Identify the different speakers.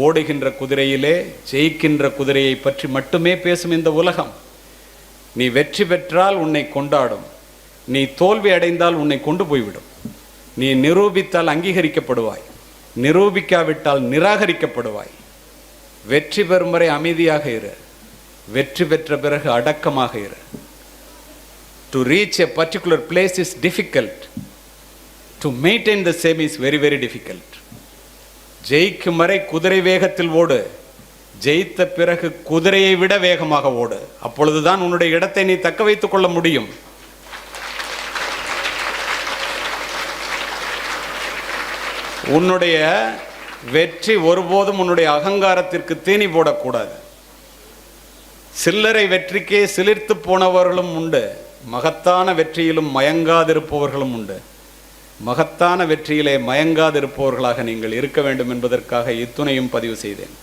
Speaker 1: ஓடுகின்ற குதிரையிலே ஜெயிக்கின்ற குதிரையை பற்றி மட்டுமே பேசும் இந்த உலகம். நீ வெற்றி பெற்றால் உன்னை கொண்டாடும், நீ தோல்வி அடைந்தால் உன்னை கொண்டு போய்விடும். நீ நிரூபித்தால் அங்கீகரிக்கப்படுவாய், நிரூபிக்காவிட்டால் நிராகரிக்கப்படுவாய். வெற்றி பெறும் வரை அமைதியாக இரு, வெற்றி பெற்ற பிறகு அடக்கமாக இரு. To reach a particular place is difficult. To maintain the same is very, very difficult. ஜெயிக்கும் வரை குதிரை வேகத்தில் ஓடு, ஜெயித்த பிறகு குதிரையை விட வேகமாக ஓடு. அப்பொழுதுதான் உன்னுடைய இடத்தை நீ தக்க வைத்துக் கொள்ள முடியும். உன்னுடைய வெற்றி ஒருபோதும் உன்னுடைய அகங்காரத்திற்கு தீனி போடக்கூடாது. சில்லறை வெற்றிக்கே சிலிர்த்து போனவர்களும் உண்டு, மகத்தான வெற்றியிலும் மயங்காதிருப்பவர்களும் உண்டு. மகத்தான வெற்றியிலே மயங்காதிருப்பவர்களாக நீங்கள் இருக்க வேண்டும் என்பதற்காக இத்துணையும் பதிவு செய்தேன்.